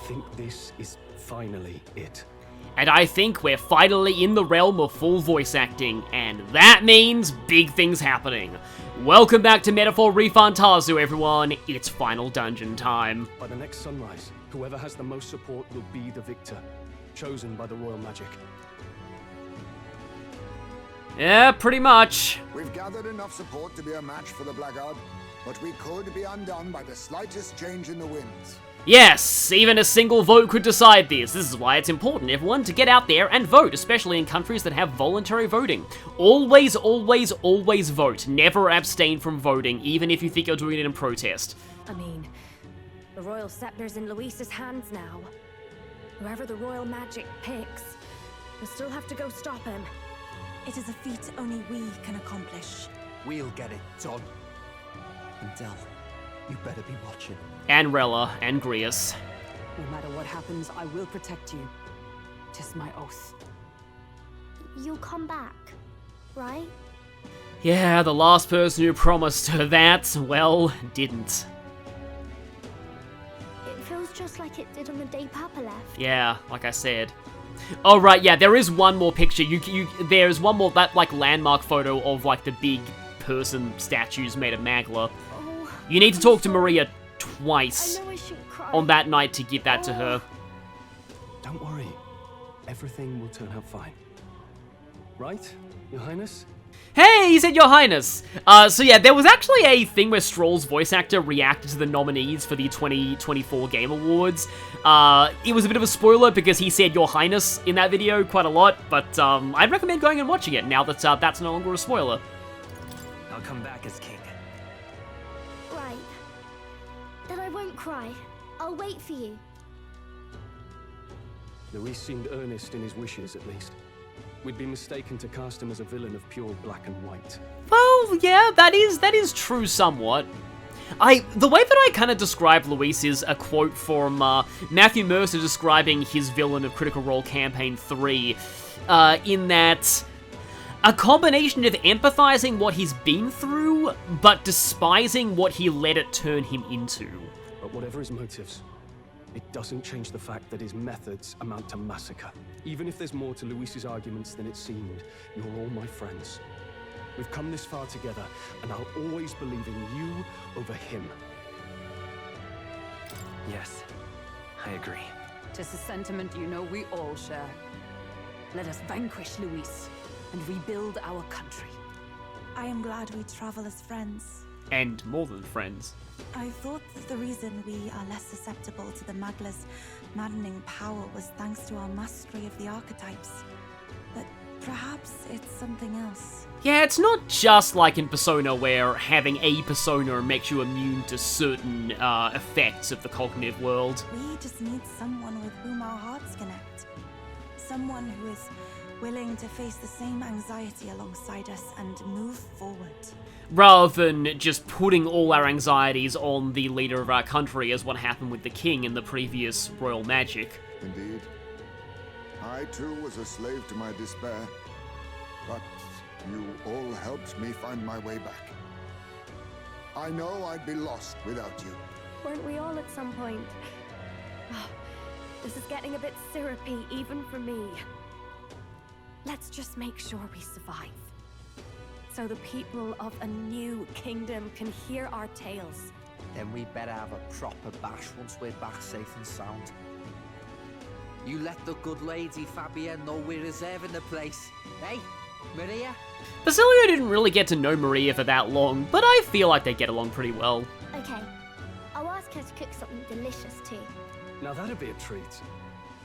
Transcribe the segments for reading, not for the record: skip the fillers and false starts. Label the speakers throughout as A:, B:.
A: think this is finally it.
B: And I think we're finally in the realm of full voice acting, and that means big things happening. Welcome back to Metaphor ReFantazio, everyone. It's final dungeon time.
A: By the next sunrise, whoever has the most support will be the victor, chosen by the royal magic.
B: Yeah, pretty much.
C: We've gathered enough support to be a match for the Blackguard, but we could be undone by the slightest change in the winds.
B: Yes, even a single vote could decide this. This is why it's important, everyone, to get out there and vote, especially in countries that have voluntary voting. Always, always, always vote. Never abstain from voting, even if you think you're doing it in protest.
D: I mean, the royal scepter's in Luis's hands now. Whoever the royal magic picks, we'll still have to go stop him.
E: It is a feat only we can accomplish.
F: We'll get it done. And Del, you better be watching.
B: And Rella, and Grius.
E: No matter what happens, I will protect you. 'Tis my oath.
G: You'll come back, right?
B: Yeah, the last person who promised her that, well, didn't.
G: It feels just like it did on the day Papa left.
B: Yeah, like I said. Oh, right, yeah, there is one more picture. There's one more, that, like, landmark photo of, like, the big person statues made of Magla.
G: Oh,
B: You need to talk to Maria twice
G: I know I shouldn't cry.
B: on that night to give that to her.
A: Don't worry. Everything will turn out fine. Right, Your Highness?
B: Hey, he said Your Highness! So yeah, there was actually a thing where Stroll's voice actor reacted to the nominees for the 2024 Game Awards. It was a bit of a spoiler because he said Your Highness in that video quite a lot, but I'd recommend going and watching it now that that's no longer a spoiler.
F: I'll come back as king.
G: Right. Then I won't cry. I'll wait for you.
A: Luis seemed earnest in his wishes, at least. We'd be mistaken to cast him as a villain of pure black and white.
B: Well, yeah, that is true somewhat. The way that I kind of describe Luis is a quote from Matthew Mercer describing his villain of Critical Role Campaign 3, in that a combination of empathizing what he's been through, but despising what he let it turn him into.
A: But whatever his motives, it doesn't change the fact that his methods amount to massacre. Even if there's more to Luis's arguments than it seemed, you're all my friends. We've come this far together, and I'll always believe in you over him.
F: Yes, I agree.
E: 'Tis a sentiment you know we all share. Let us vanquish Luis and rebuild our country.
H: I am glad we travel as friends.
B: And more than friends.
H: I thought that the reason we are less susceptible to the Magla's maddening power was thanks to our mastery of the archetypes. But perhaps it's something else.
B: Yeah, it's not just like in Persona where having a persona makes you immune to certain effects of the cognitive world.
H: We just need someone with whom our hearts connect. Someone who is willing to face the same anxiety alongside us and move forward.
B: Rather than just putting all our anxieties on the leader of our country, as what happened with the king in the previous Royal Magic.
C: Indeed. I too was a slave to my despair, but you all helped me find my way back. I know I'd be lost without you.
D: Weren't we all at some point? Oh, this is getting a bit syrupy, even for me. Let's just make sure we survive, so the people of a new kingdom can hear our tales.
F: Then we better have a proper bash once we're back safe and sound. You let the good lady Fabia know we're reserving the place. Hey, Maria?
B: Basilio didn't really get to know Maria for that long, but I feel like they get along pretty well.
G: Okay. I'll ask her to cook something delicious too.
A: Now that'd be a treat.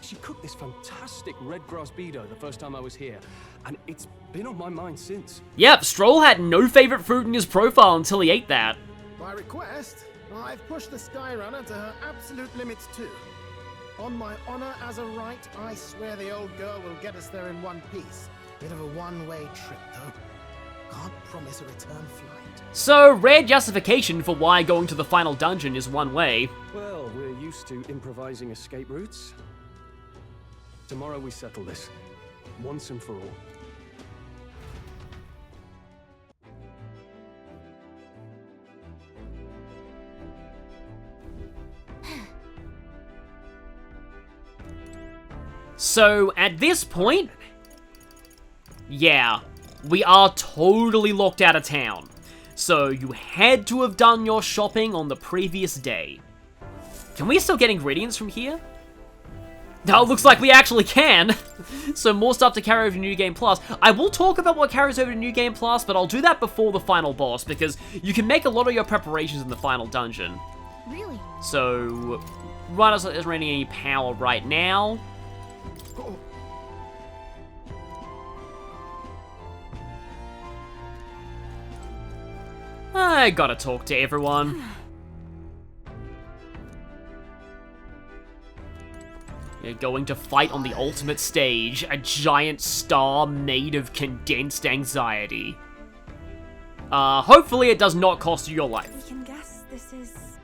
A: She cooked this fantastic red grass beedo the first time I was here, and it's been on my mind since.
B: Yep, Stroll had no favorite fruit in his profile until he ate that.
I: By request, I've pushed the Skyrunner to her absolute limits too. On my honor as a right, I swear the old girl will get us there in one piece. Bit of a one-way trip though. Can't promise a return flight.
B: So, rare justification for why going to the final dungeon is one way.
A: Well, we're used to improvising escape routes. Tomorrow we settle this, once and for all.
B: So, at this point, yeah, we are totally locked out of town. So, you had to have done your shopping on the previous day. Can we still get ingredients from here? Oh, looks like we actually can. So more stuff to carry over to New Game Plus. I will talk about what carries over to New Game Plus, but I'll do that before the final boss, because you can make a lot of your preparations in the final dungeon.
G: Really?
B: So, Rhino's isn't running any power right now. I gotta talk to everyone. You're going to fight on the ultimate stage, a giant star made of condensed anxiety. Hopefully it does not cost you your life.
H: We can guess this is...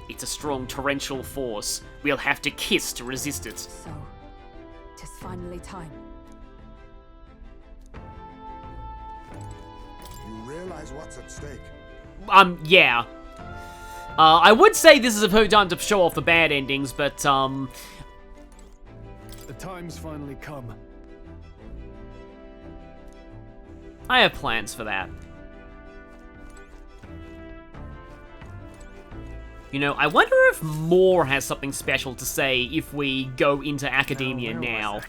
B: It's a strong torrential force. We'll have to kiss to resist it.
E: So, 'tis finally time.
C: You realize what's at stake?
B: Yeah. I would say this is a perfect time to show off the bad endings, but,
A: The time's finally come.
B: I have plans for that. You know, I wonder if Moore has something special to say if we go into academia now.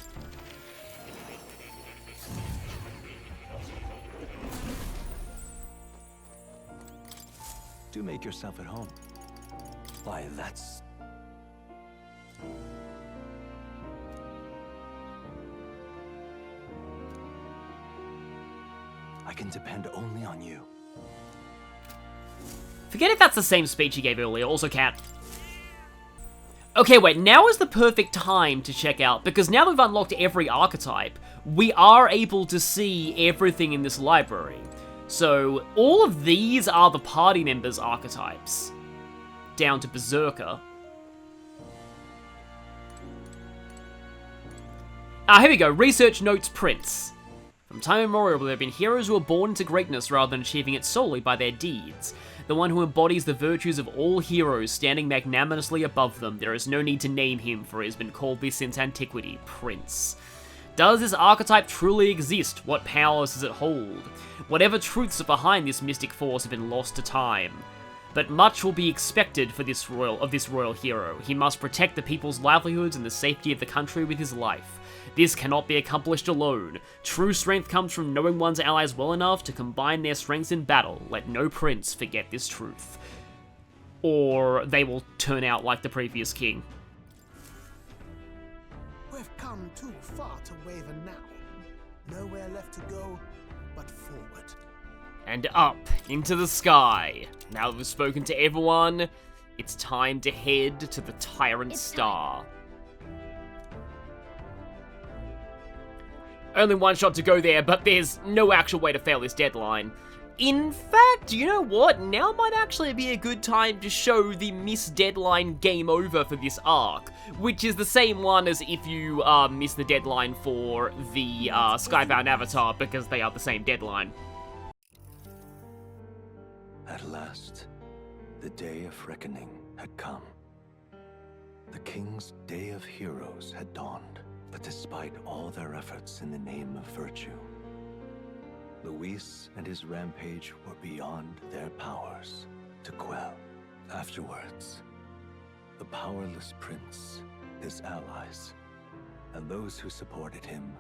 J: Do make yourself at home. Why, that's... I can depend only on you.
B: Forget if that's the same speech he gave earlier. Also, Cat. Okay, wait. Now is the perfect time to check out, because now we've unlocked every archetype, we are able to see everything in this library. So, all of these are the party members' archetypes. Down to Berserker. Here we go. Research notes Prince. From time immemorial, there have been heroes who are born into greatness rather than achieving it solely by their deeds. The one who embodies the virtues of all heroes, standing magnanimously above them. There is no need to name him, for he has been called this since antiquity. Prince. Does this archetype truly exist? What powers does it hold? Whatever truths are behind this mystic force have been lost to time. But much will be expected for this royal hero. He must protect the people's livelihoods and the safety of the country with his life. This cannot be accomplished alone. True strength comes from knowing one's allies well enough to combine their strengths in battle. Let no prince forget this truth. Or they will turn out like the previous king.
I: We've come too far to waver now. Nowhere left to go but forward.
B: And up into the sky. Now that we've spoken to everyone, it's time to head to the Tyrant Star. Only one shot to go there, but there's no actual way to fail this deadline. In fact, you know what? Now might actually be a good time to show the miss deadline game over for this arc, which is the same one as if you miss the deadline for the Skybound Avatar, because they are the same deadline.
J: At last, the day of reckoning had come. The king's day of heroes had dawned, but despite all their efforts in the name of virtue, Luis and his rampage were beyond their powers to quell. Afterwards, the powerless prince, his allies, and those who supported him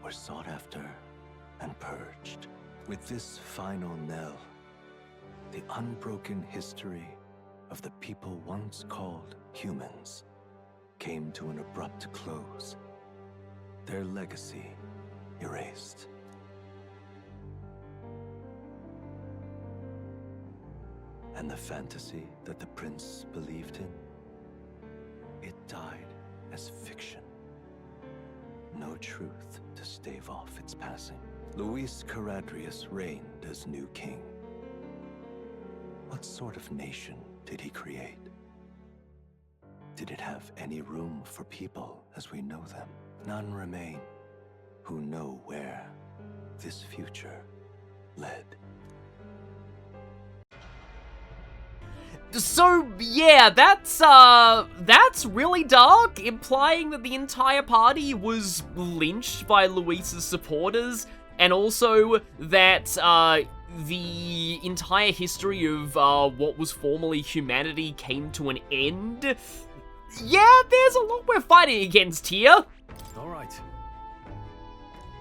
J: were sought after and purged. With this final knell, the unbroken history of the people once called humans came to an abrupt close, their legacy erased. And the fantasy that the prince believed in, it died as fiction. No truth to stave off its passing. Luis Caradrius reigned as new king. What sort of nation did he create? Did it have any room for people as we know them? None remain who know where this future led.
B: So, yeah, that's really dark, implying that the entire party was lynched by Luis's supporters, and also that, the entire history of, what was formerly humanity came to an end. Yeah, there's a lot we're fighting against here.
A: All right.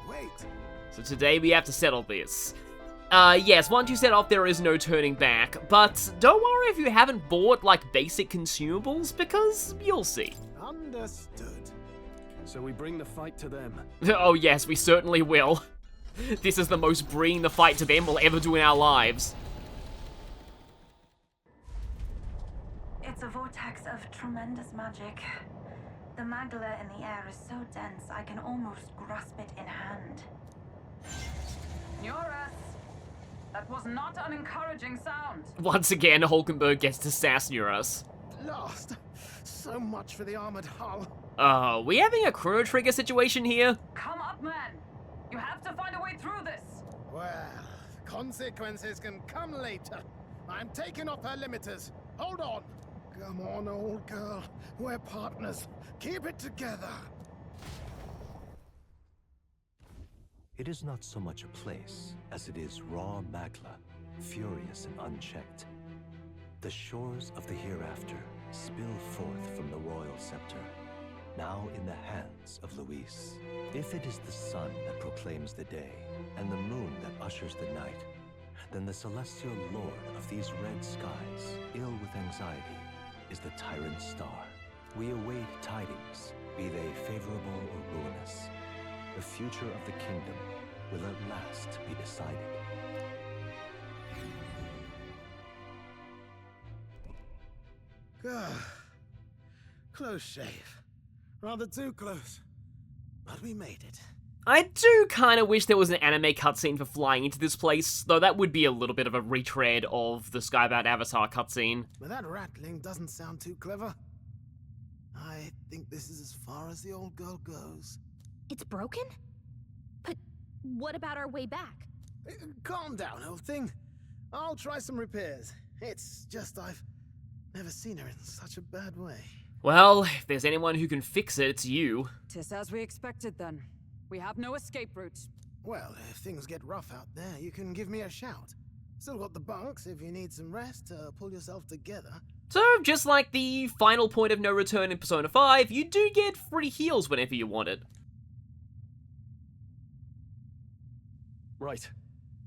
I: Wait.
B: So today we have to settle this. Yes, once you set off, there is no turning back, but don't worry if you haven't bought, like, basic consumables, because you'll see.
I: Understood.
A: So we bring the fight to them.
B: Oh yes, we certainly will. This is the most bringing the fight to them we'll ever do in our lives.
H: It's a vortex of tremendous magic. The magla in the air is so dense I can almost grasp it in hand.
E: Nuras! That was not an encouraging sound.
B: Once again, Hulkenberg gets to sass near us.
I: Lost. So much for the armored hull.
B: We having a Chrono Trigger situation here?
E: Come up, man. You have to find a way through this.
I: Well, consequences can come later. I'm taking off her limiters. Hold on. Come on, old girl. We're partners. Keep it together.
J: It is not so much a place as it is raw magla, furious and unchecked. The shores of the hereafter spill forth from the royal scepter, now in the hands of Luis. If it is the sun that proclaims the day, and the moon that ushers the night, then the celestial lord of these red skies, ill with anxiety, is the Tyrant star. We await tidings, be they favorable or ruinous. The future of the kingdom will at last be decided.
I: Close shave. Rather too close. But we made it.
B: I do kind of wish there was an anime cutscene for flying into this place, though that would be a little bit of a retread of the Skybound Avatar cutscene.
I: But that rattling doesn't sound too clever. I think this is as far as the old girl goes.
D: It's broken? But what about our way back?
I: Calm down, old thing. I'll try some repairs. It's just I've never seen her in such a bad way.
B: Well, if there's anyone who can fix it, it's you.
E: Tis as we expected then. We have no escape route.
I: Well, if things get rough out there, you can give me a shout. Still got the bunks if you need some rest to pull yourself together.
B: So, just like the final point of no return in Persona 5, you do get free heals whenever you want it.
A: Right.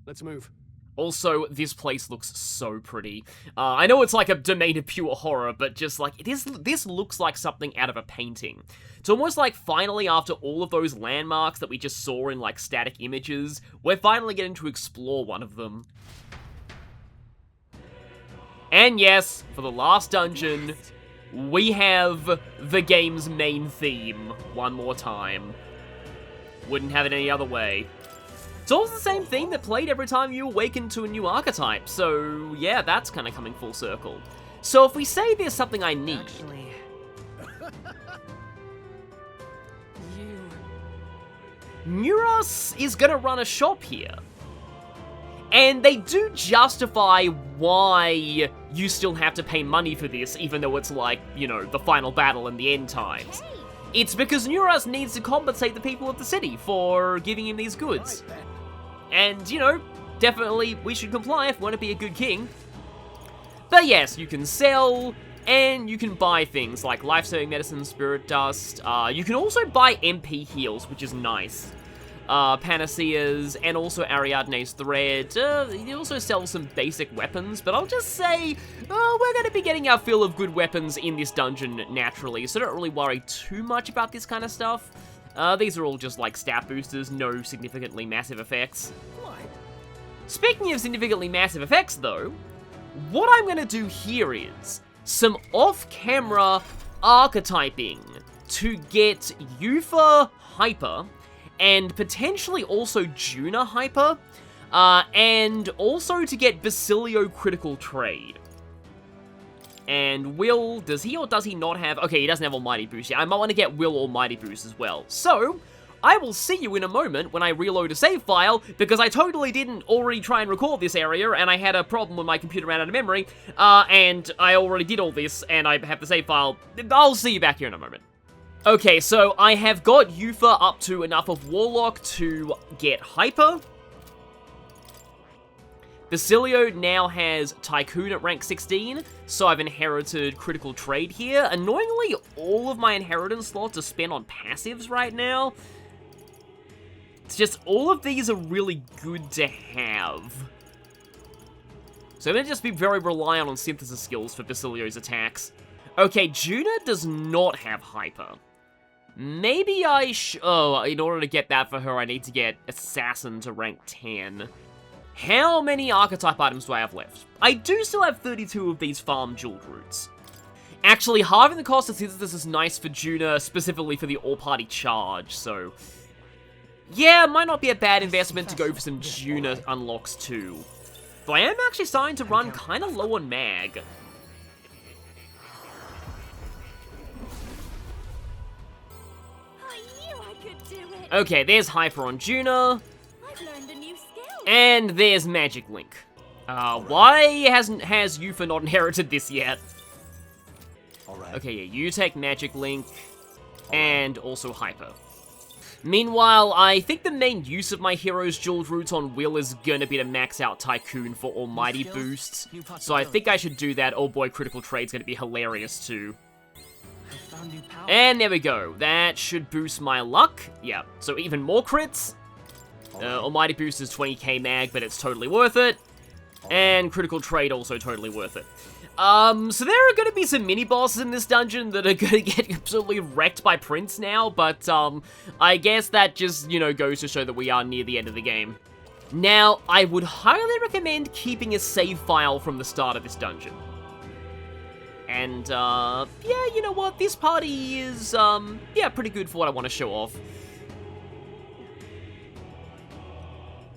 A: Let's move.
B: Also, this place looks so pretty. I know it's like a domain of pure horror, but just like, this looks like something out of a painting. It's almost like finally, after all of those landmarks that we just saw in like static images, we're finally getting to explore one of them. And yes, for the last dungeon, we have the game's main theme one more time. Wouldn't have it any other way. It's also the same theme that played every time you awaken to a new archetype, so yeah, that's kind of coming full circle. So if we say there's something I need...
F: Actually...
B: Neuros is gonna run a shop here. And they do justify why you still have to pay money for this, even though it's like, you know, the final battle in the end times. It's because Neuros needs to compensate the people of the city for giving him these goods. And, you know, definitely we should comply if we want to be a good king. But yes, you can sell, and you can buy things like life-saving medicine, spirit dust. You can also buy MP heals, which is nice. Panaceas, and also Ariadne's thread. You also sell some basic weapons, but I'll just say, we're going to be getting our fill of good weapons in this dungeon naturally, so don't really worry too much about this kind of stuff. These are all just like stat boosters, no significantly massive effects. Speaking of significantly massive effects though, what I'm going to do here is some off-camera archetyping to get Yufa hyper, and potentially also Juna hyper, and also to get Basilio critical trade. And Will, does he or does he not have... Okay, he doesn't have Almighty Boost yet. I might want to get Will Almighty Boost as well. So, I will see you in a moment when I reload a save file, because I totally didn't already try and record this area, and I had a problem when my computer ran out of memory, and I already did all this, and I have the save file. I'll see you back here in a moment. Okay, so I have got Yufa up to enough of Warlock to get Hyper. Basilio now has Tycoon at rank 16, so I've inherited Critical Trade here. Annoyingly, all of my inheritance slots are spent on passives right now. It's just, all of these are really good to have. So I'm going to just be very reliant on synthesis skills for Basilio's attacks. Okay, Juna does not have Hyper. Maybe I oh, in order to get that for her, I need to get Assassin to rank 10. How many Archetype items do I have left? I do still have 32 of these farm jeweled roots. Actually, halving the cost of synthesis is nice for Juna, specifically for the all-party charge, so... yeah, might not be a bad investment to go for some Juna unlocks too. But I am actually starting to run kind of low on mag.
D: I knew I could do it.
B: Okay, there's Hyper on Juna.
D: I've learned a new skill.
B: And there's Magic Link. Why has Yufa not inherited this yet? Okay, yeah, you take Magic Link, and also Hyper. Meanwhile, I think the main use of my hero's jeweled roots on Will is gonna be to max out Tycoon for almighty boosts. So I think I should do that. Oh boy, Critical Trade's gonna be hilarious too. And there we go. That should boost my luck. Yeah, so even more crits. Almighty Boost is 20k mag, but it's totally worth it. And Critical Trade also totally worth it. So there are going to be some mini-bosses in this dungeon that are going to get absolutely wrecked by Prince now, but, I guess that just, you know, goes to show that we are near the end of the game. Now, I would highly recommend keeping a save file from the start of this dungeon. And, yeah, you know what, this party is, yeah, pretty good for what I want to show off.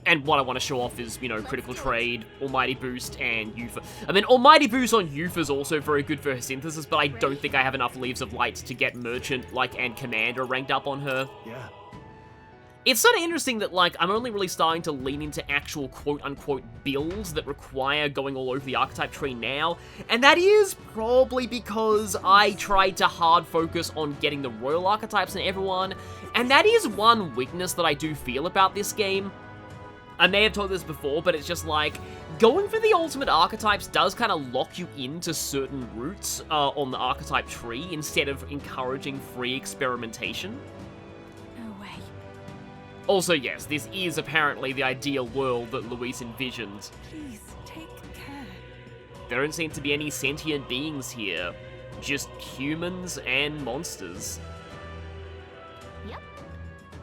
B: And what I want to show off is, you know, Critical Trade, Almighty Boost, and Yufa. I mean, Almighty Boost on Yufa is also very good for her synthesis, but I don't think I have enough Leaves of Light to get Merchant, and Commander ranked up on her.
A: Yeah.
B: It's sort of interesting that, I'm only really starting to lean into actual quote-unquote builds that require going all over the archetype tree now, and that is probably because I tried to hard focus on getting the royal archetypes in everyone, and that is one weakness that I do feel about this game. I may have told this before, but it's just going for the ultimate archetypes does kind of lock you into certain routes on the archetype tree instead of encouraging free experimentation.
E: No way.
B: Also, yes, this is apparently the ideal world that Luis envisioned.
H: Please, take care.
B: There don't seem to be any sentient beings here, just humans and monsters.
D: Yep.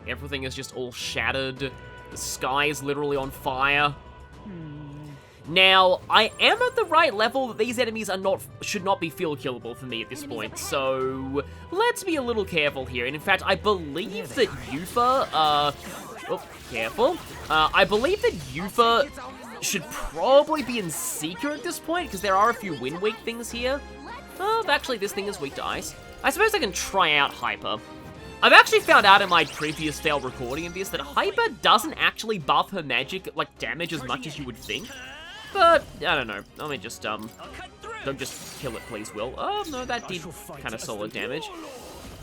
B: Everything is just all shattered. The sky is literally on fire. Now, I am at the right level that these enemies should not be field killable for me at this point, so let's be a little careful here. And in fact, I believe that Yufa, oh, careful. I believe that Yufa should probably be in Seeker at this point, because there are a few wind weak things here. Oh, actually, this thing is weak to ice. I suppose I can try out Hyper. I've actually found out in my previous failed recording of this that Hyper doesn't actually buff her magic, damage as much as you would think. But, I don't know. Let me just, don't just kill it, please, Will. Oh, no, that did kind of solid damage.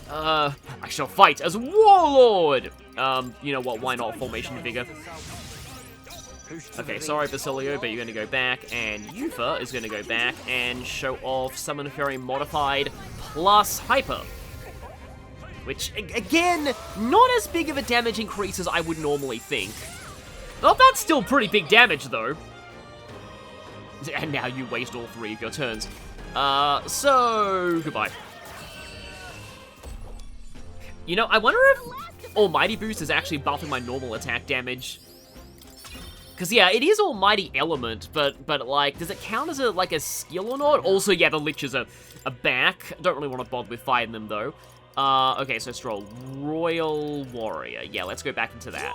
B: I shall fight as Warlord! You know what, why not? Formation Vigor. Okay, sorry, Basilio, but you're gonna go back, and Yufa is gonna go back and show off Summon Fairy Modified plus Hyper. Which, again, not as big of a damage increase as I would normally think. Well, that's still pretty big damage, though. And now you waste all 3 of your turns. So, goodbye. You know, I wonder if Almighty Boost is actually buffing my normal attack damage. Because, yeah, it is Almighty Element, but does it count as a skill or not? Also, yeah, the Liches are back. Don't really want to bother with fighting them, though. Okay, so Stroll. Royal Warrior. Yeah, let's go back into that.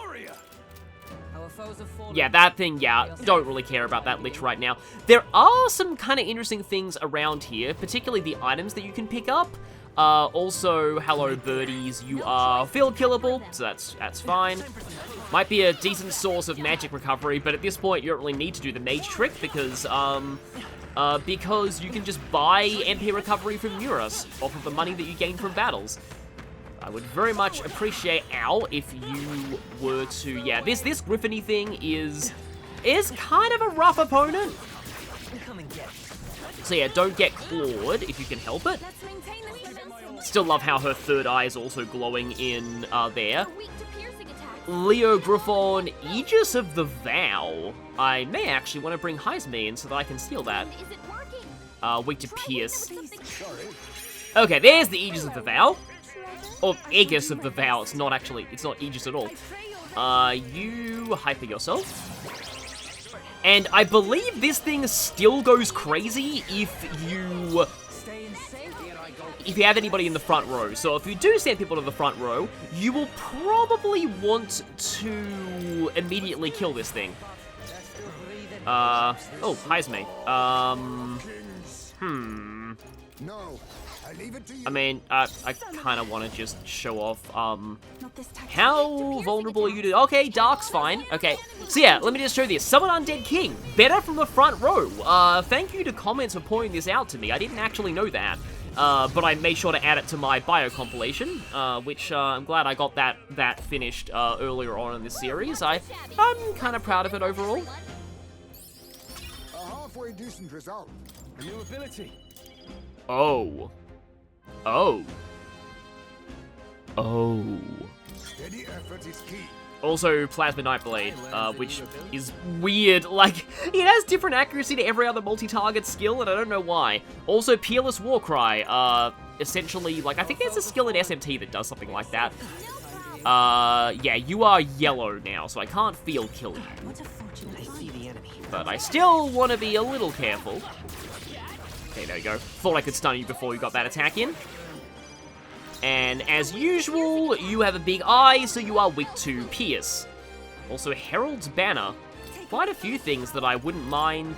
B: Yeah, that thing, yeah, don't really care about that Lich right now. There are some kind of interesting things around here, particularly the items that you can pick up. Also, hello birdies, you are field killable, so that's fine. Might be a decent source of magic recovery, but at this point you don't really need to do the mage trick because you can just buy MP recovery from Eurus off of the money that you gain from battles. I would very much appreciate, if you were to, yeah, this Griffiny thing is kind of a rough opponent. So yeah, don't get clawed if you can help it. Still love how her third eye is also glowing in there. Leo Griffon, Aegis of the Vow. I may actually want to bring Heisme in so that I can steal that. Weak to Pierce. Okay, there's the Aegis of the Vow. Or Aegis of the Vow, it's not Aegis at all. You hyper yourself. And I believe this thing still goes crazy if you have anybody in the front row. So if you do send people to the front row, you will probably want to immediately kill this thing. Oh, Heisme. I mean, I kind of want to just show off, how vulnerable are you to... Okay, Dark's fine. Okay, so yeah, let me just show this. Summon Undead King, better from the front row. Thank you to comments for pointing this out to me. I didn't actually know that. But I made sure to add it to my bio compilation, which I'm glad I got that finished earlier on in this series. I'm kind of proud of it overall.
C: A halfway decent result.
A: A new ability.
B: Oh.
C: Steady effort is key.
B: Also, Plasma Nightblade, which is weird. Like, it has different accuracy to every other multi-target skill, and I don't know why. Also, Peerless Warcry, essentially, like, I think there's a skill in SMT that does something like that. Yeah, you are yellow now, so I can't field kill you. But I still want to be a little careful. Okay, there you go. Thought I could stun you before you got that attack in. And as usual, you have a big eye, so you are weak to Pierce. Also, Herald's Banner. Quite a few things that I wouldn't mind,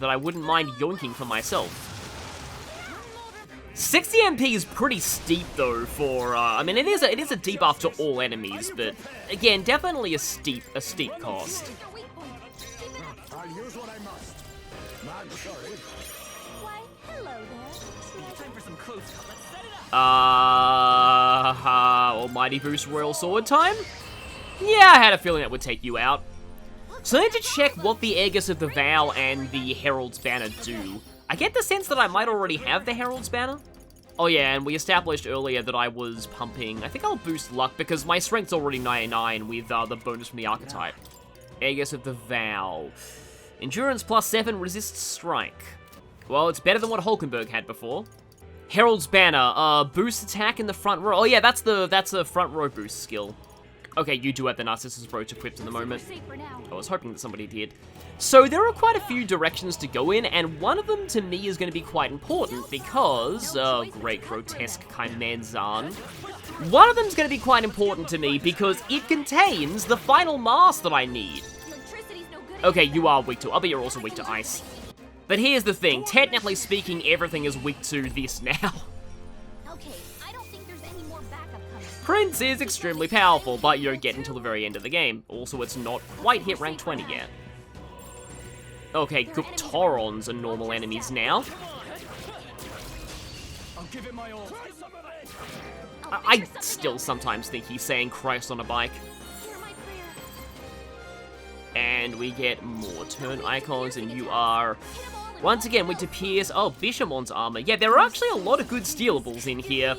B: yoinking for myself. 60 MP is pretty steep though for, I mean, it is a debuff to all enemies, but again, definitely a steep cost.
C: I'll use what I must. I'm sorry.
G: Why, hello there.
F: Time for some close cut. Let's set it up.
B: Almighty Boost Royal Sword time? Yeah, I had a feeling that would take you out. So I need to check what the Aegis of the Vow and the Herald's Banner do. I get the sense that I might already have the Herald's Banner. Oh yeah, and we established earlier that I was pumping... I think I'll boost luck because my strength's already 99 with the bonus from the Archetype. Aegis of the Vow. Endurance +7, resists strike. Well, it's better than what Hulkenberg had before. Herald's Banner, boost attack in the front row. Oh yeah, that's the front row boost skill. Okay, you do have the Narcissus Brooch equipped at the moment. I was hoping that somebody did. So there are quite a few directions to go in, and one of them to me is going to be quite important because, great grotesque Chimenezan. One of them's going to be quite important to me because it contains the final mask that I need. Okay, you are weak to, I bet you're also weak to ice. But here's the thing, technically speaking, everything is weak to this now. Prince is extremely powerful, but you don't get until the very end of the game. Also, it's not quite hit rank 20 yet. Okay, Guptorons are normal enemies now. I still sometimes think he's saying Christ on a bike. And we get more turn icons, and you are... Once again, weak to Pierce. Oh, Bishamon's armor. Yeah, there are actually a lot of good stealables in here.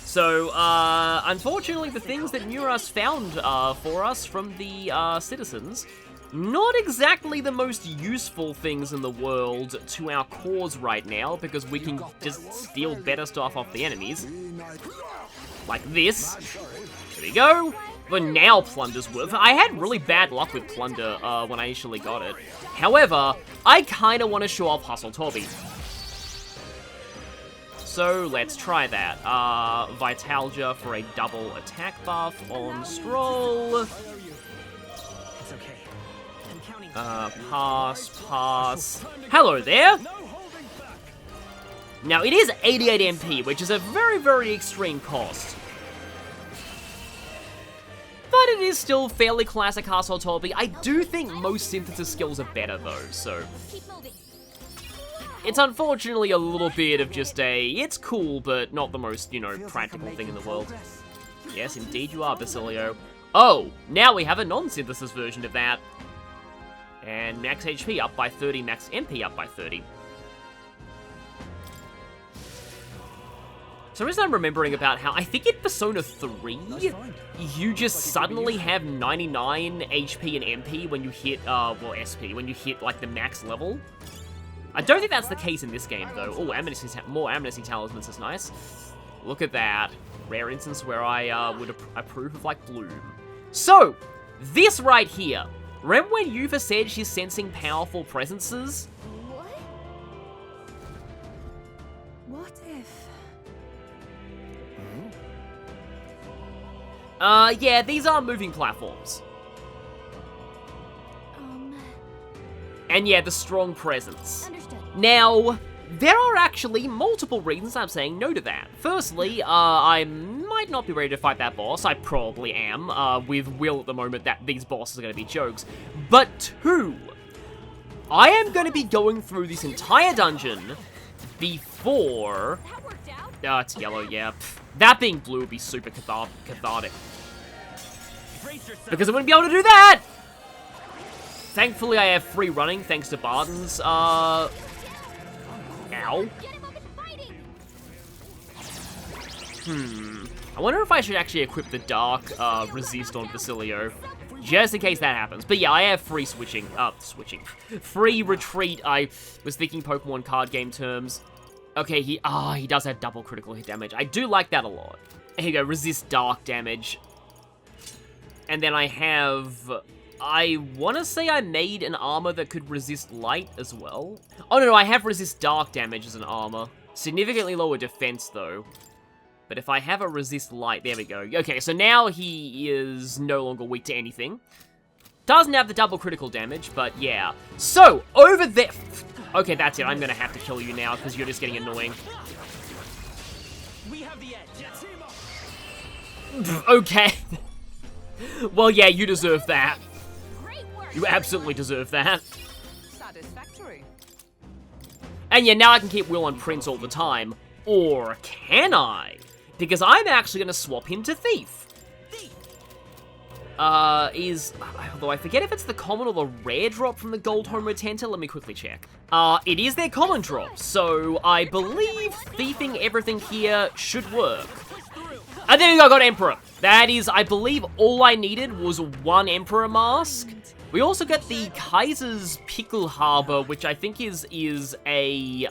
B: So, unfortunately, the things that Neuras found for us from the citizens, not exactly the most useful things in the world to our cause right now, because we can just steal better stuff off the enemies. Like this. There we go. But now Plunder's worth. I had really bad luck with Plunder when I initially got it. However, I kind of want to show off Hustle Tobby. So let's try that. Vitalgia for a double attack buff on Stroll. Pass. Hello there. Now, it is 88 MP, which is a very, very extreme cost. But it is still fairly classic household hobby. I do think most synthesis skills are better, though, so... It's unfortunately a little bit of just it's cool, but not the most, you know, practical thing in the world. Yes, indeed you are, Basilio. Oh, now we have a non-synthesis version of that. And max HP up by 30, max MP up by 30. So the reason I'm remembering about how, I think in Persona 3, you just suddenly have 99 HP and MP when you hit, well, SP, when you hit, like, the max level. I don't think that's the case in this game, though. Oh, more Amnesty Talismans is nice. Look at that. Rare instance where I would approve of, like, Bloom. So, this right here. Remember when Yuffie said she's sensing powerful presences?
H: What if...
B: Yeah, these are moving platforms. And yeah, the strong presence.
G: Understood.
B: Now, there are actually multiple reasons I'm saying no to that. Firstly, I might not be ready to fight that boss. I probably am, with Will at the moment that these bosses are going to be jokes. But two, I am going to be going through this entire dungeon before... it's yellow, yeah. That being blue would be super cathartic. Because I wouldn't be able to do that! Thankfully, I have free running thanks to Barden's, Ow. I wonder if I should actually equip the Dark, Resist on Basilio. Just in case that happens. But yeah, I have free free retreat. I was thinking Pokemon card game terms. Okay, he does have double critical hit damage. I do like that a lot. Here you go, resist dark damage. And then I want to say I made an armor that could resist light as well. Oh, no, I have resist dark damage as an armor. Significantly lower defense, though. But if I have a resist light, there we go. Okay, so now he is no longer weak to anything. Doesn't have the double critical damage, but yeah. So, over there... Okay, that's it. I'm going to have to kill you now, because you're just getting annoying. We have the edge. Okay. Well, yeah, you deserve that. You absolutely deserve that.
E: Satisfactory.
B: And yeah, now I can keep Will on Prince all the time. Or can I? Because I'm actually going to swap him to Thief. Although I forget if it's the common or the rare drop from the Gold Home Retentor. Let me quickly check. It is their common drop, so I believe thiefing everything here should work. And there we go, I got Emperor. That is, I believe all I needed was one Emperor mask. We also get the Kaiser's Pickle Harbor, which I think is a,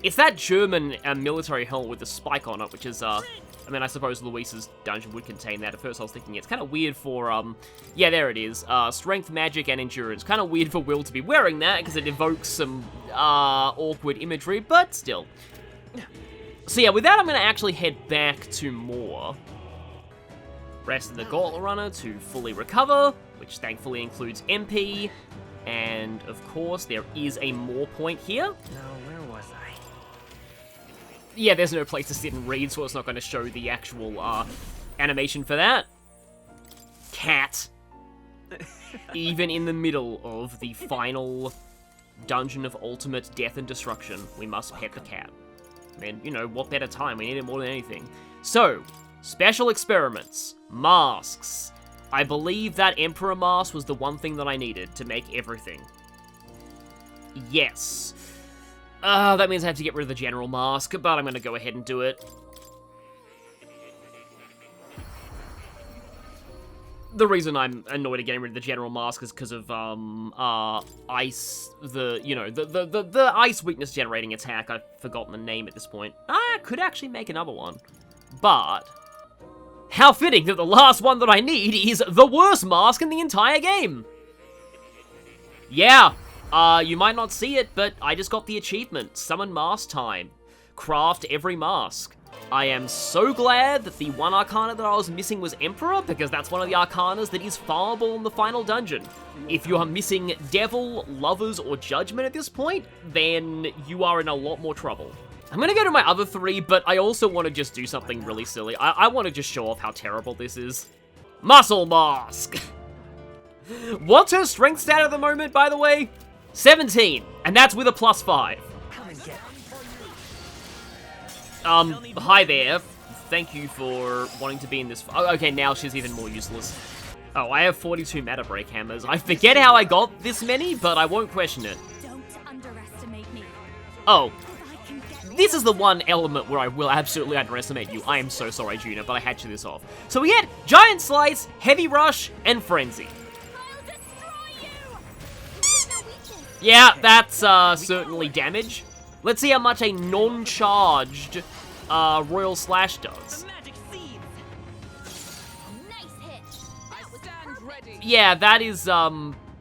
B: it's that German military helmet with the spike on it, which is, I mean, I suppose Luis's dungeon would contain that. At first I was thinking it's kind of weird for, yeah, there it is. Strength, magic, and endurance. Kind of weird for Will to be wearing that, because it evokes some, awkward imagery, but still. So yeah, with that I'm going to actually head back to Moore. Rest of the Gauntlet Runner to fully recover, which thankfully includes MP. And, of course, there is a Moore point here.
J: Now, where was I?
B: Yeah, there's no place to sit and read, so it's not going to show the actual, animation for that. Cat. Even in the middle of the final dungeon of ultimate death and destruction, we must pet the cat. I mean, you know, what better time? We need it more than anything. So, special experiments. Masks. I believe that Emperor mask was the one thing that I needed to make everything. Yes. That means I have to get rid of the general mask, but I'm going to go ahead and do it. The reason I'm annoyed at getting rid of the general mask is because of, ice, the ice weakness generating attack. I've forgotten the name at this point. I could actually make another one. But, how fitting that the last one that I need is the worst mask in the entire game. Yeah, you might not see it, but I just got the achievement. Summon mask time. Craft every mask. I am so glad that the one Arcana that I was missing was Emperor, because that's one of the Arcanas that is farmable in the final dungeon. If you are missing Devil, Lovers, or Judgment at this point, then you are in a lot more trouble. I'm gonna go to my other 3, but I also want to just do something really silly. I want to just show off how terrible this is. Muscle Mask! What's her strength stat at the moment, by the way? 17, and that's with a +5. Hi there. Thank you for wanting to be in this. Oh, okay, now she's even more useless. Oh, I have 42 Meta Break Hammers. I forget how I got this many, but I won't question it.
D: Don't underestimate me.
B: Oh. This is the one element where I will absolutely underestimate you. I am so sorry, Juna, but I had to this off. So we get Giant Slice, Heavy Rush, and Frenzy. Yeah, that's certainly damage. Let's see how much a non-charged Royal Slash does. Yeah, that is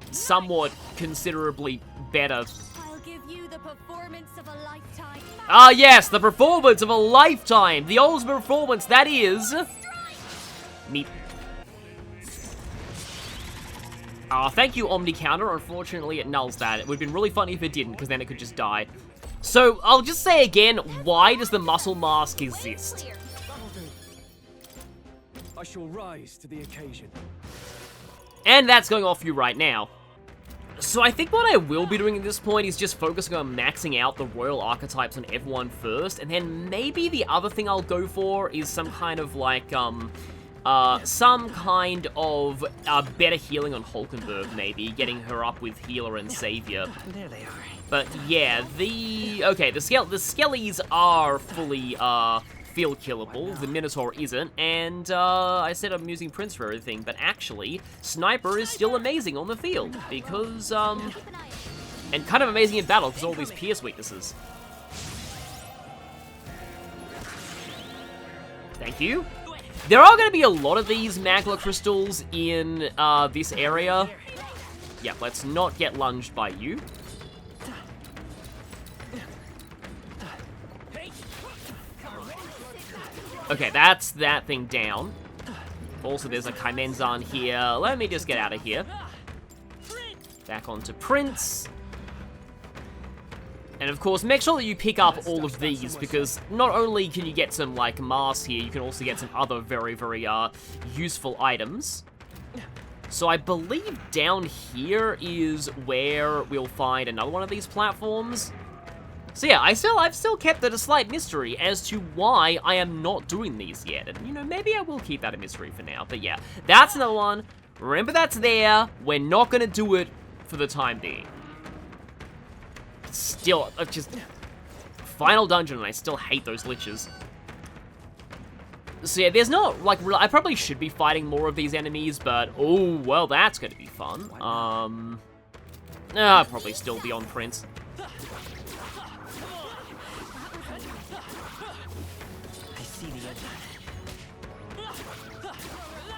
B: somewhat considerably better.
D: I'll give you the performance of a lifetime.
B: Ah, yes, the performance of a lifetime. The ultimate performance, that is... Meep. Thank you, Omni Counter. Unfortunately, it nulls that. It would have been really funny if it didn't, because then it could just die. So, I'll just say again, why does the Muscle Mask exist?
A: I shall rise to the occasion.
B: And that's going off you right now. So I think what I will be doing at this point is just focusing on maxing out the Royal Archetypes on everyone first, and then maybe the other thing I'll go for is some kind of like, better healing on Hulkenberg, maybe, getting her up with Healer and Savior.
F: There they are.
B: But yeah, the Skellies are fully, field killable, the Minotaur isn't, and I said I'm using Prince for everything, but actually, Sniper is still amazing on the field, because, and kind of amazing in battle, because all these Pierce weaknesses. Thank you. There are going to be a lot of these Magla Crystals in this area. Yeah, let's not get lunged by you. Okay, that's that thing down. Also, there's a Kaimenzan here. Let me just get out of here. Back onto Prince. And of course, make sure that you pick up all of these, because not only can you get some, like, masks here, you can also get some other very, very, useful items. So I believe down here is where we'll find another one of these platforms. So yeah, I've still kept it a slight mystery as to why I am not doing these yet. And, you know, maybe I will keep that a mystery for now. But yeah, that's another one. Remember that's there. We're not going to do it for the time being. Still, just... Final dungeon, and I still hate those liches. So yeah, there's not, like, I probably should be fighting more of these enemies, but, oh, well, that's going to be fun. I'll probably still be on Prince.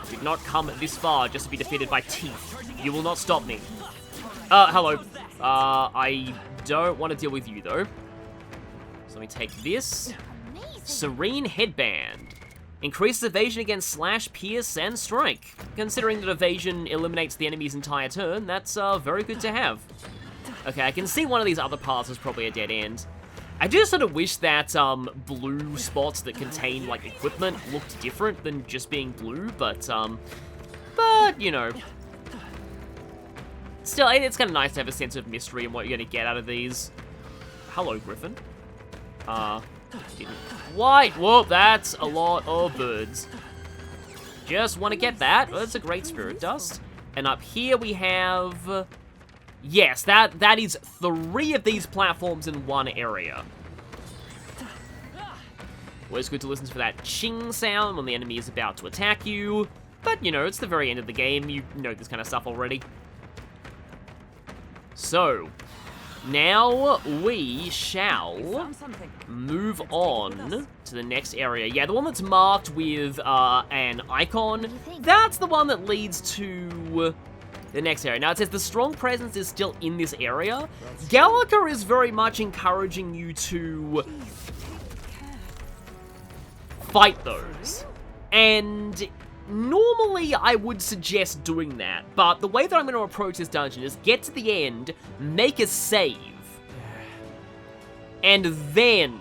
B: Did not come this far just to be defeated by teeth. You will not stop me. Hello. I don't want to deal with you, though. So let me take this. Serene Headband. Increases evasion against Slash, Pierce, and Strike. Considering that evasion eliminates the enemy's entire turn, that's very good to have. Okay, I can see one of these other paths is probably a dead end. I just sort of wish that blue spots that contain, like, equipment looked different than just being blue, but, you know. Still, it's kind of nice to have a sense of mystery and what you're going to get out of these. Hello, Griffin. White. Whoa, that's a lot of birds. Just want to get that. Well, that's a great Spirit Dust. And up here we have... Yes, that is 3 of these platforms in one area. Always good to listen for that ching sound when the enemy is about to attack you. But, you know, it's the very end of the game. You know this kind of stuff already. So, now we shall move on to the next area. Yeah, the one that's marked with an icon, that's the one that leads to the next area. Now, it says the strong presence is still in this area. Gallica is very much encouraging you to fight those. And normally, I would suggest doing that, but the way that I'm going to approach this dungeon is get to the end, make a save, and then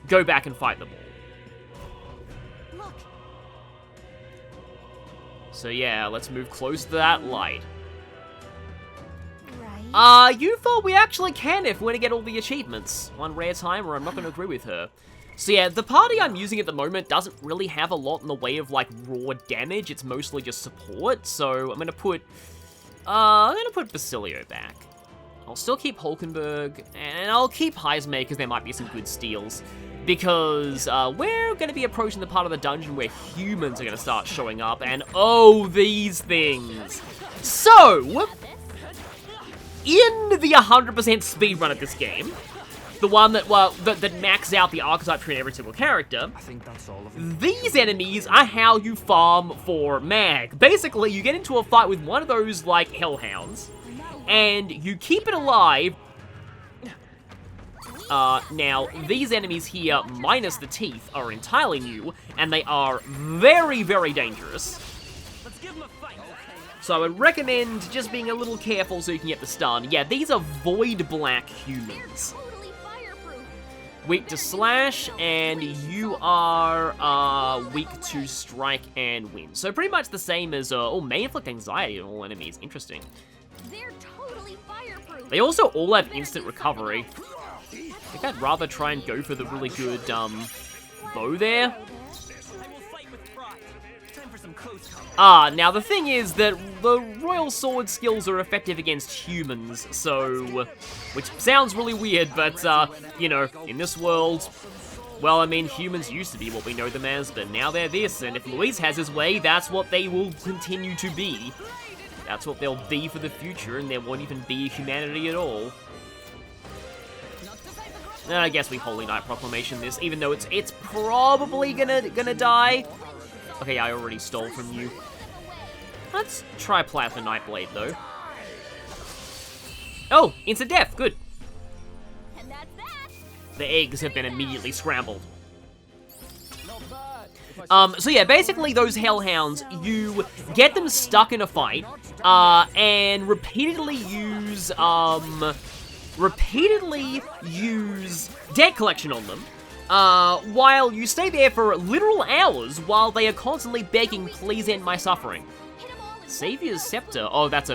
B: go back and fight them all.
G: Look,
B: So yeah, let's move close to that light.
G: right?
B: You thought we actually can if we want to get all the achievements. One rare time where I'm not going to agree with her. So yeah, the party I'm using at the moment doesn't really have a lot in the way of, like, raw damage. It's mostly just support, so I'm going to put Basilio back. I'll still keep Hulkenberg, and I'll keep Heismay because there might be some good steals. Because we're going to be approaching the part of the dungeon where humans are going to start showing up, and oh, these things. So, in the 100% speedrun of this game, the one that, well, that maxes out the archetype tree in every single character,
F: I think that's all of them.
B: these enemies are how you farm for mag. Basically, you get into a fight with one of those, like, hellhounds, and you keep it alive. Now, these enemies here, minus the teeth, are entirely new, and they are very, very dangerous. So I would recommend just being a little careful so you can get the stun. Yeah, these are void black humans.
G: Totally fireproof.
B: Weak to slash, and you are weak to strike and wind. So pretty much the same as, may inflict anxiety on all enemies. Interesting.
G: They're totally fireproof.
B: They also all have instant recovery. I think I'd rather try and go for the really good, bow there. Now the thing is that the Royal Sword skills are effective against humans, so... Which sounds really weird, but, you know, in this world... Well, I mean, humans used to be what we know them as, but now they're this, and if Luis has his way, that's what they will continue to be. That's what they'll be for the future, and there won't even be humanity at all. I guess we Holy Knight Proclamation this, even though it's probably gonna die. Okay, I already stole from you. Let's try Plasma Nightblade, though. Oh, instant death, good.
G: And that's that.
B: The eggs have been immediately scrambled. So yeah, basically those hellhounds, you get them stuck in a fight, and repeatedly use debt collection on them, while you stay there for literal hours while they are constantly begging, please end my suffering. Savior's Scepter. Oh, it's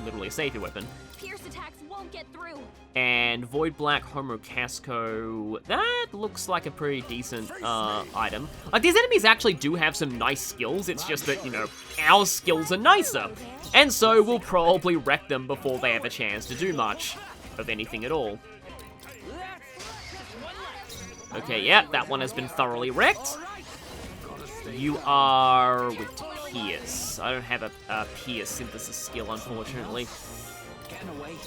B: literally a savior weapon.
G: Pierce attacks won't get through.
B: And Void Black Homo Casco. That looks like a pretty decent item. Like, these enemies actually do have some nice skills. It's just that, you know, our skills are nicer. And so we'll probably wreck them before they have a chance to do much of anything at all. Okay, yeah, that one has been thoroughly wrecked. You are with Pierce. I don't have a Pierce synthesis skill, unfortunately.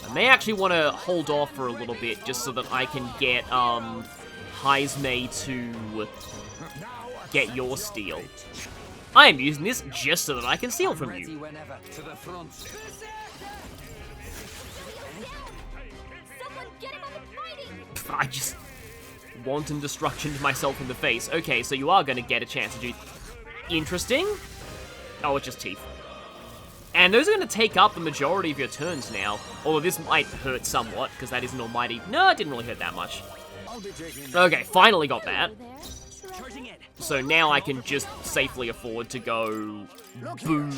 B: I may actually want to hold off for a little bit just so that I can get Heismay to get your steal. I am using this just so that I can steal from you.
G: Someone get him up and fighting.
B: I just wanton destruction to myself in the face. Okay, so you are going to get a chance to do... Interesting. Oh, it's just teeth. And those are going to take up the majority of your turns now. Although this might hurt somewhat, because that is an almighty... No, it didn't really hurt that much. Okay, finally got that. So now I can just safely afford to go... Boom.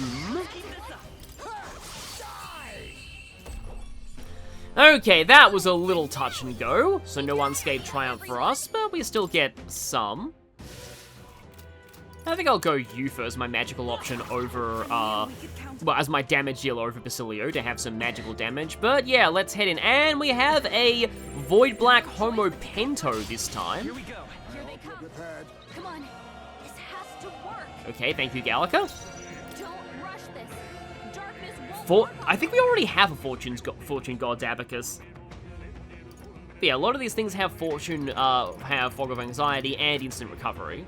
B: Okay, that was a little touch and go, so no unscathed triumph for us, but we still get some. I think I'll go Yufa as my magical option over, well, as my damage dealer over Basilio to have some magical damage. But yeah, let's head in, and we have a Void Black Homo Pento this time.
G: Here they come. Come on. This has to work.
B: Okay, thank you, Gallica.
G: Don't rush this. Darkness won't.
B: I think we already have a Fortune God's Abacus. But yeah, a lot of these things have Fortune, have Fog of Anxiety and instant recovery.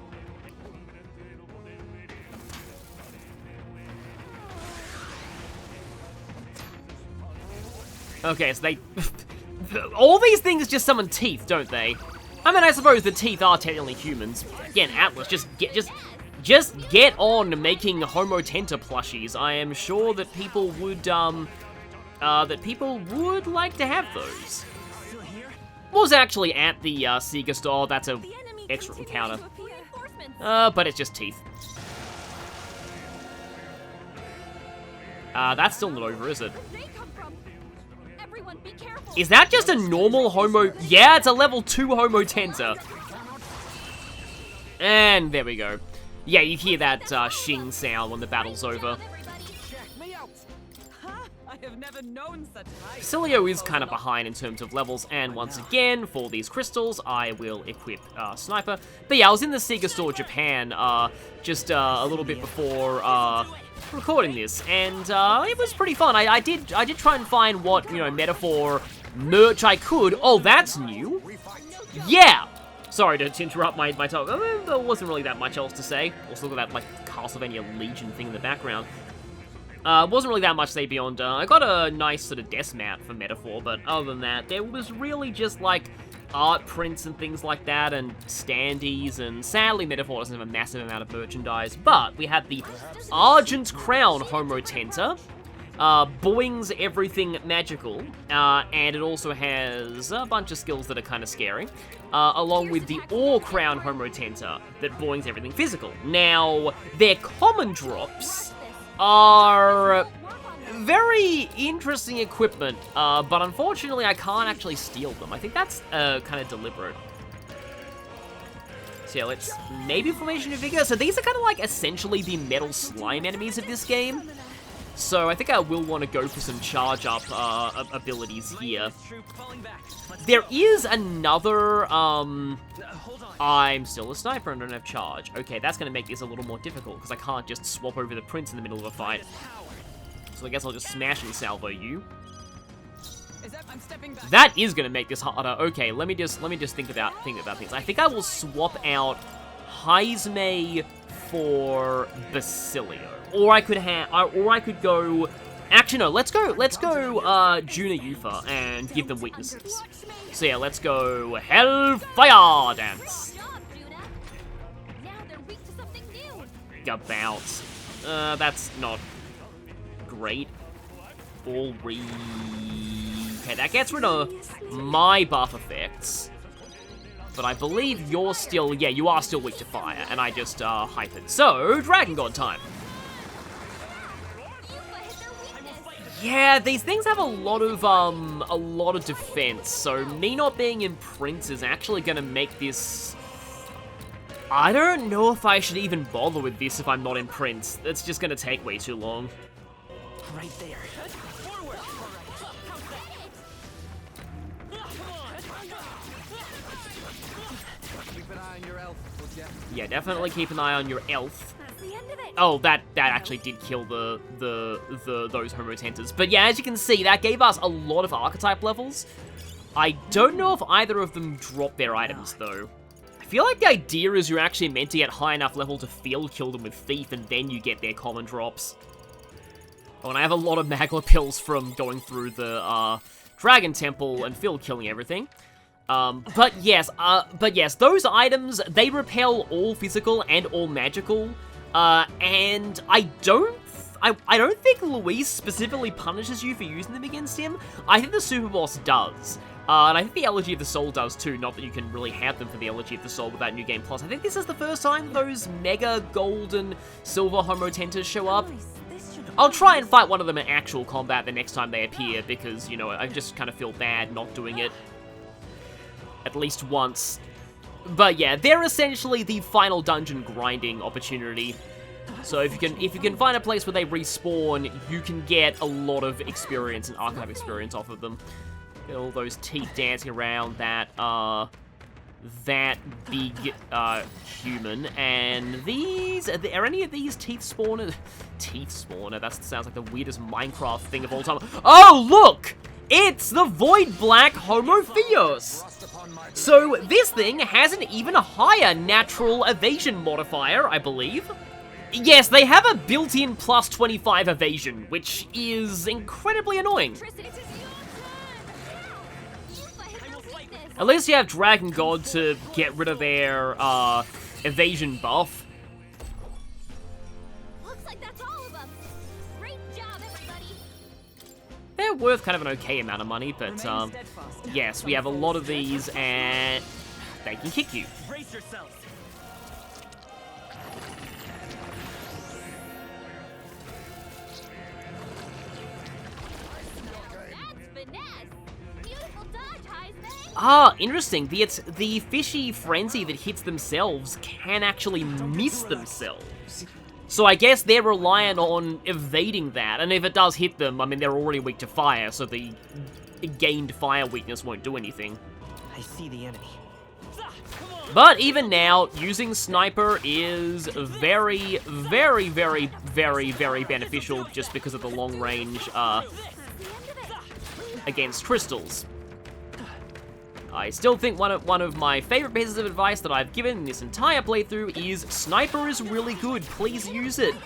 B: Okay, so they... all these things just summon teeth, don't they? I mean, I suppose the teeth are technically humans. Again, Atlas, just get on making Homo Tenta plushies. I am sure that people would like to have those. Was actually at the Sega store. That's a extra encounter. But it's just teeth. That's still not over, is it? Is that just a normal Homo? Yeah, it's a level 2 Homo Tensor. And there we go. Yeah, you hear that shing sound when the battle's over. Facilio is kind of behind in terms of levels, and once again, for these crystals, I will equip Sniper. But yeah, I was in the Sega store Japan just a little bit before recording this, and it was pretty fun. I did try and find what, you know, Metaphor merch I could. Oh, that's new. Yeah. Sorry to interrupt my talk. There wasn't really that much else to say. Also, look at that, like, Castlevania Legion thing in the background. Wasn't really that much to say beyond, I got a nice sort of desk mat for Metaphor, but other than that, there was really just, like, art prints and things like that, and standees, and sadly Metaphor doesn't have a massive amount of merchandise, but we had the Argent Crown Homo Tensor, Boing's Everything Magical, and it also has a bunch of skills that are kind of scary, along with the Ore Crown Homo Tensor that Boing's Everything Physical. Now, their common drops are very interesting equipment, but unfortunately I can't actually steal them. I think that's kind of deliberate. So yeah, let's maybe Formation and Vigor. So these are kind of like essentially the metal slime enemies of this game. So I think I will want to go for some charge up abilities here. There is another, I'm still a sniper and don't have charge. Okay, that's going to make this a little more difficult because I can't just swap over the prince in the middle of a fight. So I guess I'll just smash and salvo you. That is going to make this harder. Okay, let me just think about things. I think I will swap out Heizme for Basilio. Or I could go. Actually, no. Let's go. Juna Yufa and give them weaknesses. So yeah, let's go Hellfire Dance. About. That's not great. Okay, that gets rid of my buff effects. But I believe you're still. Yeah, you are still weak to fire, and I just hype it. So Dragon God time. Yeah, these things have a lot of defense, so me not being in Prince is actually gonna make this. I don't know if I should even bother with this if I'm not in Prince. It's just gonna take way too long. Right there. Yeah, definitely keep an eye on your elf. Oh, that actually did kill those Homo Tensors. But yeah, as you can see, that gave us a lot of Archetype levels. I don't know if either of them drop their items, though. I feel like the idea is you're actually meant to get high enough level to field kill them with Thief, and then you get their common drops. Oh, and I have a lot of Magla pills from going through the Dragon Temple and field killing everything. But yes, those items, they repel all physical and all magical. And I don't think Luis specifically punishes you for using them against him. I think the Super Boss does. And I think the Elegy of the Soul does too, not that you can really have them for the Elegy of the Soul without New Game Plus. I think this is the first time those Mega Gold and Silver Homo Tensors show up. I'll try and fight one of them in actual combat the next time they appear, because, you know, I just kind of feel bad not doing it at least once. But yeah, they're essentially the final dungeon grinding opportunity. So if you can find a place where they respawn, you can get a lot of experience and Archetype experience off of them. Get all those teeth dancing around that big human. And these are any of these teeth spawners? Teeth spawner. That sounds like the weirdest Minecraft thing of all time. Oh look! It's the Void Black Homo Theos! So this thing has an even higher natural evasion modifier, I believe. Yes, they have a built-in plus 25 evasion, which is incredibly annoying. At least you have Dragon God to get rid of their evasion buff.
G: Looks like that's all of them. Great job, everybody.
B: They're worth kind of an okay amount of money, but yes, we have a lot of these, and they can kick you.
K: Brace yourselves.
B: Ah, interesting. The fishy frenzy that hits themselves can actually miss themselves. So I guess they're reliant on evading that, and if it does hit them, I mean, they're already weak to fire, so the gained fire weakness won't do anything.
K: I see the enemy.
B: But even now, using Sniper is very, very, very, very, very beneficial just because of the long range against crystals. I still think one of my favorite pieces of advice that I've given in this entire playthrough is Sniper is really good, please use it.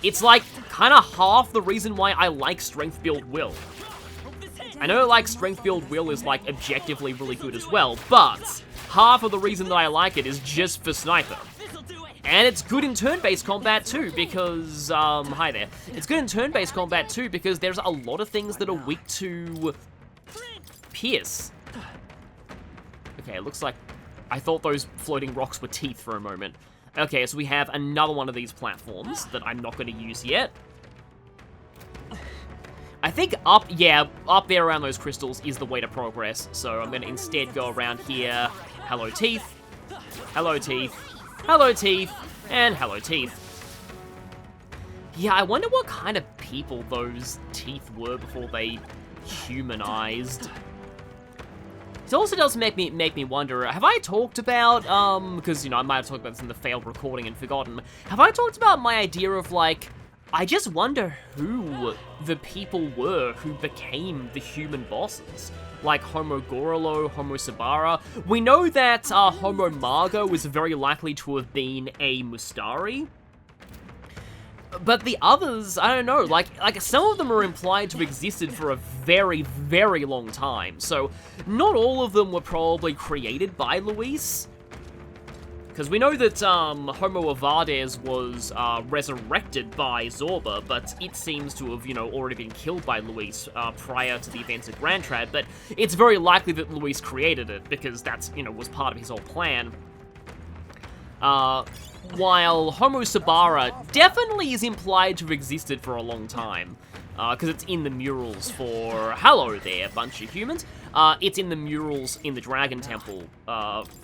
B: It's like kind of half the reason why I like Strength Build Will. I know like Strength Build Will is like objectively really good as well, but half of the reason that I like it is just for Sniper. And it's good in turn-based combat too, because, hi there. It's good in turn-based combat too, because there's a lot of things that are weak to Pierce. Okay, it looks like I thought those floating rocks were teeth for a moment. Okay, so we have another one of these platforms that I'm not going to use yet. I think up there around those crystals is the way to progress, so I'm going to instead go around here. Hello, teeth. Hello, teeth. Hello, teeth. And hello, teeth. Yeah, I wonder what kind of people those teeth were before they humanized. It also does make me wonder, have I talked about, because, you know, I might have talked about this in the failed recording and forgotten, have I talked about my idea of, like, I just wonder who the people were who became the human bosses? Like Homo Gorolo, Homo Sabara. We know that Homo Margo was very likely to have been a Mustari. But the others, I don't know, like some of them are implied to have existed for a very, very long time. So not all of them were probably created by Luis. Because we know that Homo Avades was resurrected by Zorba, but it seems to have, you know, already been killed by Luis prior to the events of Grand Trad. But it's very likely that Luis created it, because that's, you know, was part of his whole plan. While Homo Sabara definitely is implied to have existed for a long time, because it's in the murals for, hello there, bunch of humans. It's in the murals in the Dragon Temple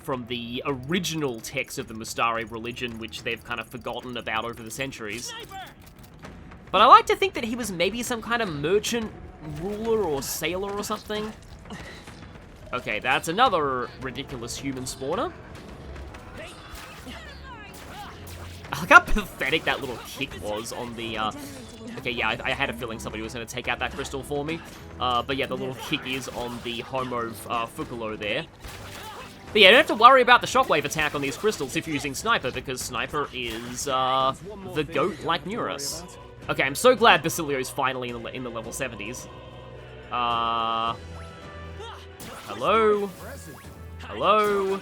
B: from the original text of the Mustari religion, which they've kind of forgotten about over the centuries. But I like to think that he was maybe some kind of merchant ruler or sailor or something. Okay, that's another ridiculous human spawner. I like how pathetic that little kick was on the, okay, yeah, I had a feeling somebody was going to take out that crystal for me. But yeah, the little kick is on the Homo Fukulo there. But yeah, you don't have to worry about the shockwave attack on these crystals if you're using Sniper, because Sniper is, the goat like Neuros. Okay, I'm so glad Basilio's finally in the level 70s. Hello? Hello?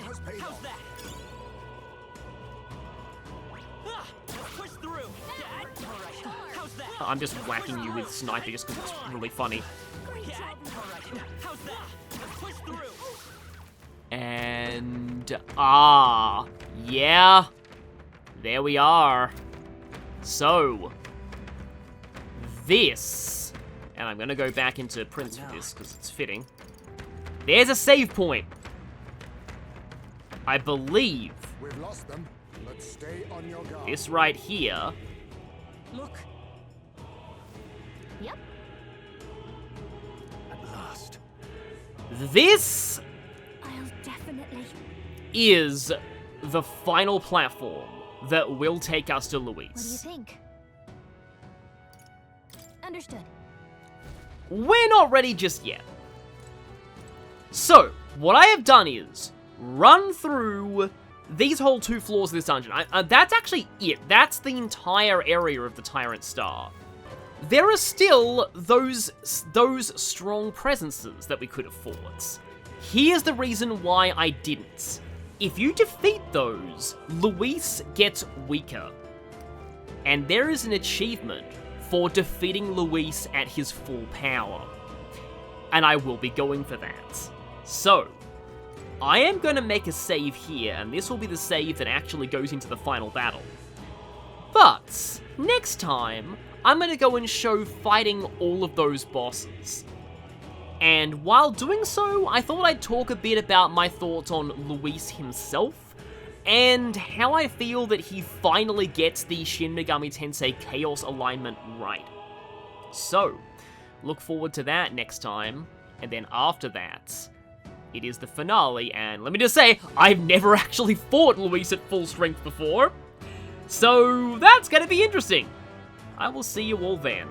B: I'm just whacking you with Sniper just because it's really funny. And, yeah. There we are. So, this, and I'm going to go back into Prince for this because it's fitting. There's a save point. I believe.
C: We've lost them. Let's stay on your guard.
B: This right here.
K: Look.
D: Yep.
A: At last.
B: This
D: I'll definitely.
B: is the final platform that will take us to Luis.
D: What do you think? Understood.
B: We're not ready just yet. So, what I have done is run through these whole 2 floors of this dungeon. That's actually it. That's the entire area of the Tyrant Star. There are still those strong presences that we could have fought. Here's the reason why I didn't. If you defeat those, Luis gets weaker. And there is an achievement for defeating Luis at his full power. And I will be going for that. So, I am going to make a save here, and this will be the save that actually goes into the final battle. But, next time, I'm going to go and show fighting all of those bosses. And while doing so, I thought I'd talk a bit about my thoughts on Luis himself, and how I feel that he finally gets the Shin Megami Tensei Chaos alignment right. So, look forward to that next time, and then after that, it is the finale, and let me just say, I've never actually fought Luis at full strength before, so that's gonna be interesting. I will see you all then.